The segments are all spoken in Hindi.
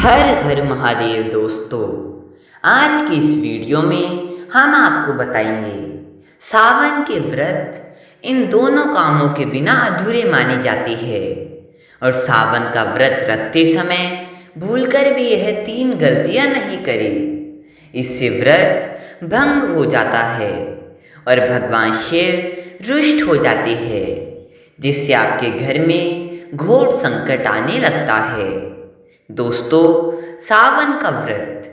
हर हर महादेव दोस्तों। आज की इस वीडियो में हम आपको बताएंगे सावन के व्रत इन दोनों कामों के बिना अधूरे माने जाते हैं। और सावन का व्रत रखते समय भूलकर भी यह 3 गलतियां नहीं करें, इससे व्रत भंग हो जाता है और भगवान शिव रुष्ट हो जाते हैं, जिससे आपके घर में घोर संकट आने लगता है। दोस्तों, सावन का व्रत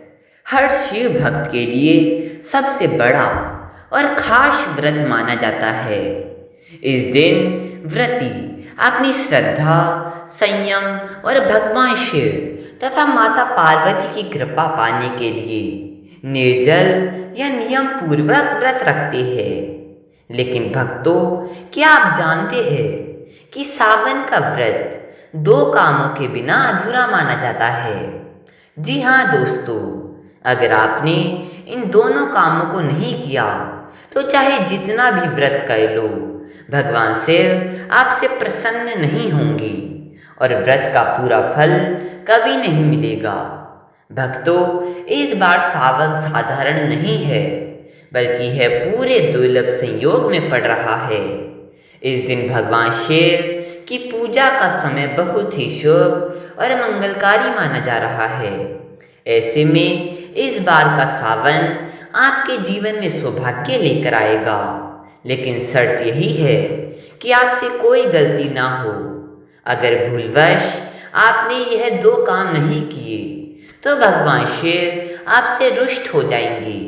हर शिव भक्त के लिए सबसे बड़ा और खास व्रत माना जाता है। इस दिन व्रती अपनी श्रद्धा, संयम और भगवान शिव तथा माता पार्वती की कृपा पाने के लिए निर्जल या नियम पूर्वक व्रत रखते हैं। लेकिन भक्तों, क्या आप जानते हैं कि सावन का व्रत 2 कामों के बिना अधूरा माना जाता है? जी हाँ दोस्तों, अगर आपने इन दोनों कामों को नहीं किया तो चाहे जितना भी व्रत कर लो, भगवान शिव आपसे प्रसन्न नहीं होंगे और व्रत का पूरा फल कभी नहीं मिलेगा। भक्तों, इस बार सावन साधारण नहीं है, बल्कि है पूरे दुर्लभ संयोग में पड़ रहा है। इस दिन भगवान शिव की पूजा का समय बहुत ही शुभ और मंगलकारी माना जा रहा है। ऐसे में इस बार का सावन आपके जीवन में सौभाग्य लेकर आएगा, लेकिन शर्त यही है कि आपसे कोई गलती ना हो। अगर भूलवश आपने यह 2 काम नहीं किए तो भगवान शिव आपसे रुष्ट हो जाएंगे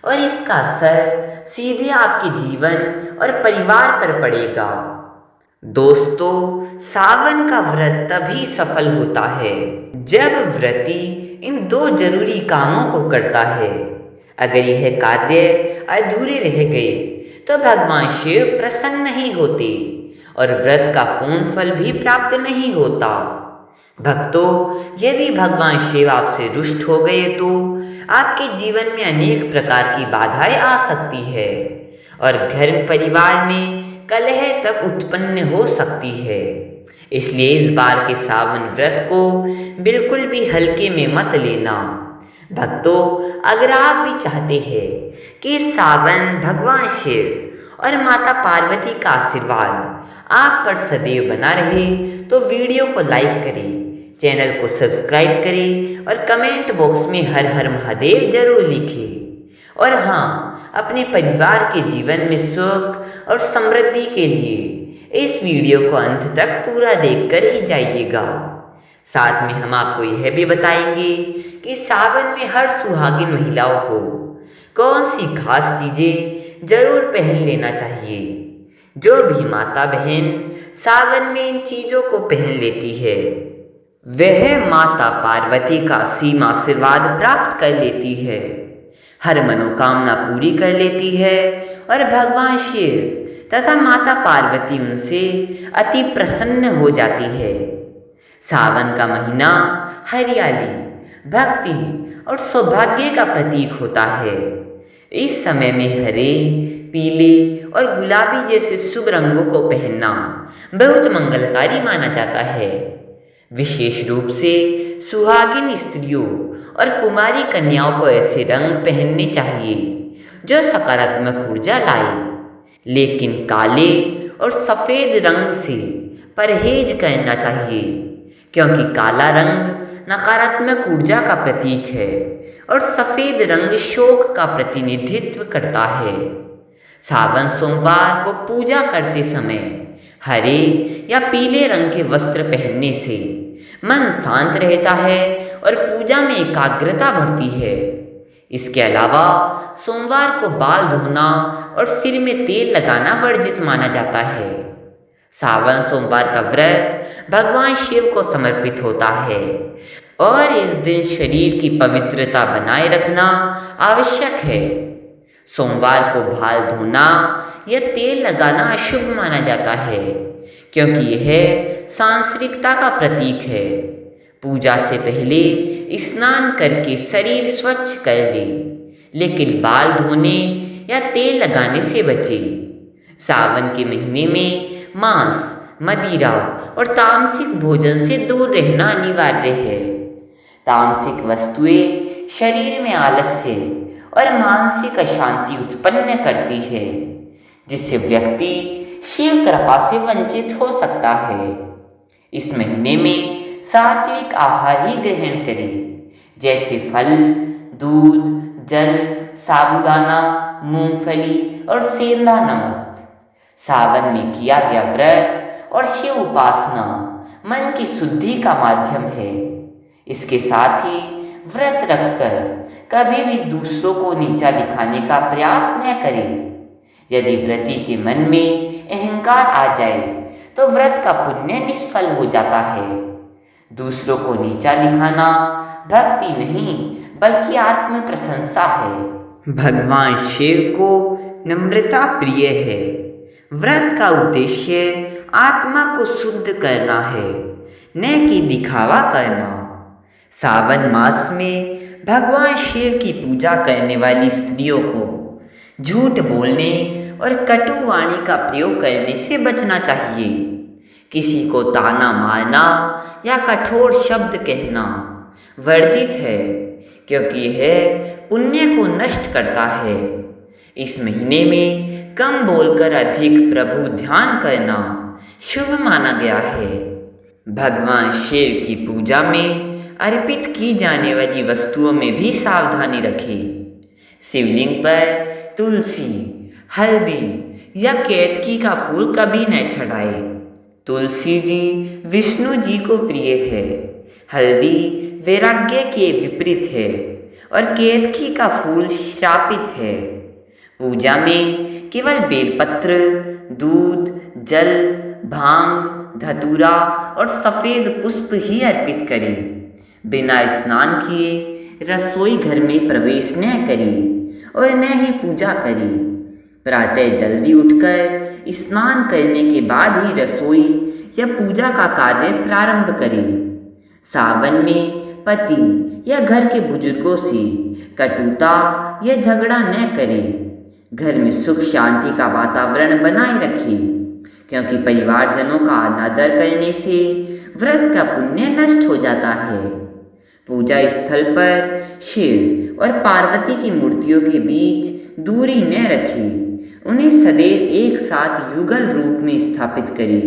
और इसका असर सीधे आपके जीवन और परिवार पर पड़ेगा। दोस्तों, सावन का व्रत तभी सफल होता है जब व्रती इन 2 जरूरी कामों को करता है। अगर यह कार्य अधूरे रह गए तो भगवान शिव प्रसन्न नहीं होते और व्रत का पूर्ण फल भी प्राप्त नहीं होता। भक्तों, यदि भगवान शिव आपसे रुष्ट हो गए तो आपके जीवन में अनेक प्रकार की बाधाएं आ सकती है और घर परिवार में कलह तक उत्पन्न हो सकती है। इसलिए इस बार के सावन व्रत को बिल्कुल भी हल्के में मत लेना। भक्तों, अगर आप भी चाहते हैं कि सावन भगवान शिव और माता पार्वती का आशीर्वाद आप पर सदैव बना रहे, तो वीडियो को लाइक करें, चैनल को सब्सक्राइब करें और कमेंट बॉक्स में हर हर महादेव जरूर लिखें। और हाँ, अपने परिवार के जीवन में सुख और समृद्धि के लिए इस वीडियो को अंत तक पूरा देखकर ही जाइएगा। साथ में हम आपको यह भी बताएंगे कि सावन में हर सुहागिन महिलाओं को कौन सी खास चीज़ें जरूर पहन लेना चाहिए। जो भी माता बहन सावन में इन चीज़ों को पहन लेती है, वह माता पार्वती का असीम आशीर्वाद प्राप्त कर लेती है, हर मनोकामना पूरी कर लेती है और भगवान शिव तथा माता पार्वती उनसे अति प्रसन्न हो जाती है। सावन का महीना हरियाली, भक्ति और सौभाग्य का प्रतीक होता है। इस समय में हरे, पीले और गुलाबी जैसे शुभ रंगों को पहनना बहुत मंगलकारी माना जाता है। विशेष रूप से सुहागिन स्त्रियों और कुमारी कन्याओं को ऐसे रंग पहनने चाहिए जो सकारात्मक ऊर्जा लाए। लेकिन काले और सफ़ेद रंग से परहेज करना चाहिए, क्योंकि काला रंग नकारात्मक ऊर्जा का प्रतीक है और सफ़ेद रंग शोक का प्रतिनिधित्व करता है। सावन सोमवार को पूजा करते समय हरे या पीले रंग के वस्त्र पहनने से मन शांत रहता है और पूजा में एकाग्रता बढ़ती है। इसके अलावा सोमवार को बाल धोना और सिर में तेल लगाना वर्जित माना जाता है। सावन सोमवार का व्रत भगवान शिव को समर्पित होता है और इस दिन शरीर की पवित्रता बनाए रखना आवश्यक है। सोमवार को बाल धोना या तेल लगाना अशुभ माना जाता है, क्योंकि यह सांसारिकता का प्रतीक है। पूजा से पहले स्नान करके शरीर स्वच्छ कर ले, लेकिन बाल धोने या तेल लगाने से बचे। सावन के महीने में मांस, मदिरा और तामसिक भोजन से दूर रहना अनिवार्य है। तामसिक वस्तुएं शरीर में आलस्य और मानसिक अशांति उत्पन्न करती है, जिससे व्यक्ति शिव कृपा से वंचित हो सकता है। इस महीने में सात्विक आहार ही ग्रहण करें, जैसे फल, दूध, जल, साबूदाना, मूंगफली और सेंधा नमक। सावन में किया गया व्रत और शिव उपासना मन की शुद्धि का माध्यम है। इसके साथ ही व्रत रखकर कभी भी दूसरों को नीचा दिखाने का प्रयास न करें। यदि व्रती के मन में अहंकार आ जाए तो व्रत का पुण्य निष्फल हो जाता है। दूसरों को नीचा दिखाना भक्ति नहीं बल्कि आत्म प्रशंसा है। भगवान शिव को नम्रता प्रिय है। व्रत का उद्देश्य आत्मा को शुद्ध करना है, न कि दिखावा करना। सावन मास में भगवान शिव की पूजा करने वाली स्त्रियों को झूठ बोलने और कटु वाणी का प्रयोग करने से बचना चाहिए। किसी को ताना मारना या कठोर शब्द कहना वर्जित है, क्योंकि यह पुण्य को नष्ट करता है। इस महीने में कम बोलकर अधिक प्रभु ध्यान करना शुभ माना गया है। भगवान शिव की पूजा में अर्पित की जाने वाली वस्तुओं में भी सावधानी रखें। शिवलिंग पर तुलसी, हल्दी या केतकी का फूल कभी न चढ़ाए। तुलसी जी विष्णु जी को प्रिय है, हल्दी वैराग्य के विपरीत है और केतकी का फूल श्रापित है। पूजा में केवल बेलपत्र, दूध, जल, भांग, धतूरा और सफ़ेद पुष्प ही अर्पित करें। बिना स्नान किए रसोई घर में प्रवेश न करें और न ही पूजा करें। प्रातः जल्दी उठकर स्नान करने के बाद ही रसोई या पूजा का कार्य प्रारंभ करें। सावन में पति या घर के बुजुर्गों से कटुता या झगड़ा न करें। घर में सुख शांति का वातावरण बनाए रखें, क्योंकि परिवारजनों का अनादर करने से व्रत का पुण्य नष्ट हो जाता है। पूजा स्थल पर शिव और पार्वती की मूर्तियों के बीच दूरी न रखें। उन्हें सदैव एक साथ युगल रूप में स्थापित करें,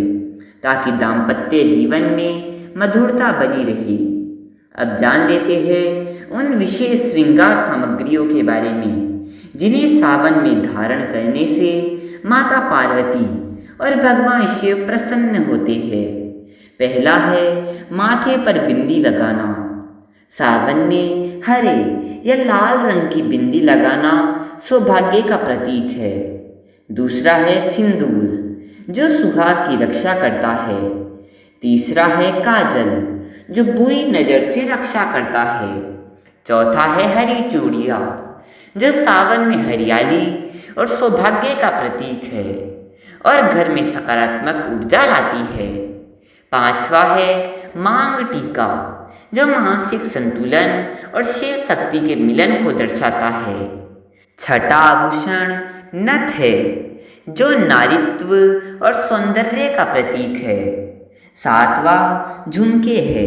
ताकि दाम्पत्य जीवन में मधुरता बनी रहे। अब जान लेते हैं उन विशेष श्रृंगार सामग्रियों के बारे में जिन्हें सावन में धारण करने से माता पार्वती और भगवान शिव प्रसन्न होते हैं। पहला है माथे पर बिंदी लगाना। सावन में हरे या लाल रंग की बिंदी लगाना सौभाग्य का प्रतीक है। दूसरा है सिंदूर, जो सुहाग की रक्षा करता है। तीसरा है काजल, जो बुरी नज़र से रक्षा करता है। चौथा है हरी चूड़ियाँ, जो सावन में हरियाली और सौभाग्य का प्रतीक है और घर में सकारात्मक ऊर्जा लाती है। पांचवा है मांग टीका, जो मानसिक संतुलन और शिव शक्ति के मिलन को दर्शाता है। छठा आभूषण नथ है, जो नारीत्व और सौंदर्य का प्रतीक है। सातवां झुमके है,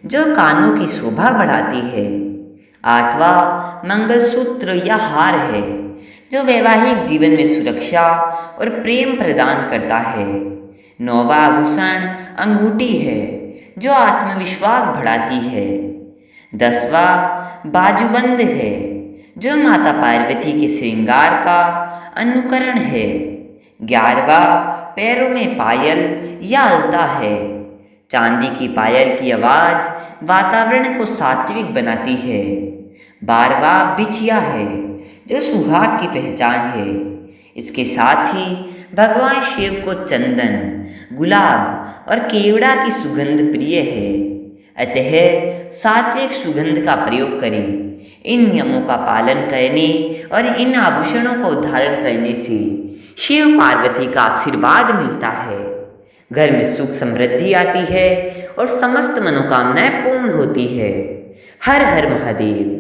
जो कानों की शोभा बढ़ाती है। आठवां मंगलसूत्र या हार है, जो वैवाहिक जीवन में सुरक्षा और प्रेम प्रदान करता है। नौवां आभूषण अंगूठी है, जो आत्मविश्वास बढ़ाती है। 10वां बाजूबंद है, जो माता पार्वती के श्रृंगार का अनुकरण है। 11वां पैरों में पायल या अलता है। चांदी की पायल की आवाज़ वातावरण को सात्विक बनाती है। 12वां बिछिया है, जो सुहाग की पहचान है। इसके साथ ही भगवान शिव को चंदन, गुलाब और केवड़ा की सुगंध प्रिय है। अतः सात्विक सुगंध का प्रयोग करें। इन नियमों का पालन करने और इन आभूषणों को धारण करने से शिव पार्वती का आशीर्वाद मिलता है। घर में सुख समृद्धि आती है और समस्त मनोकामनाएं पूर्ण होती है। हर हर महादेव।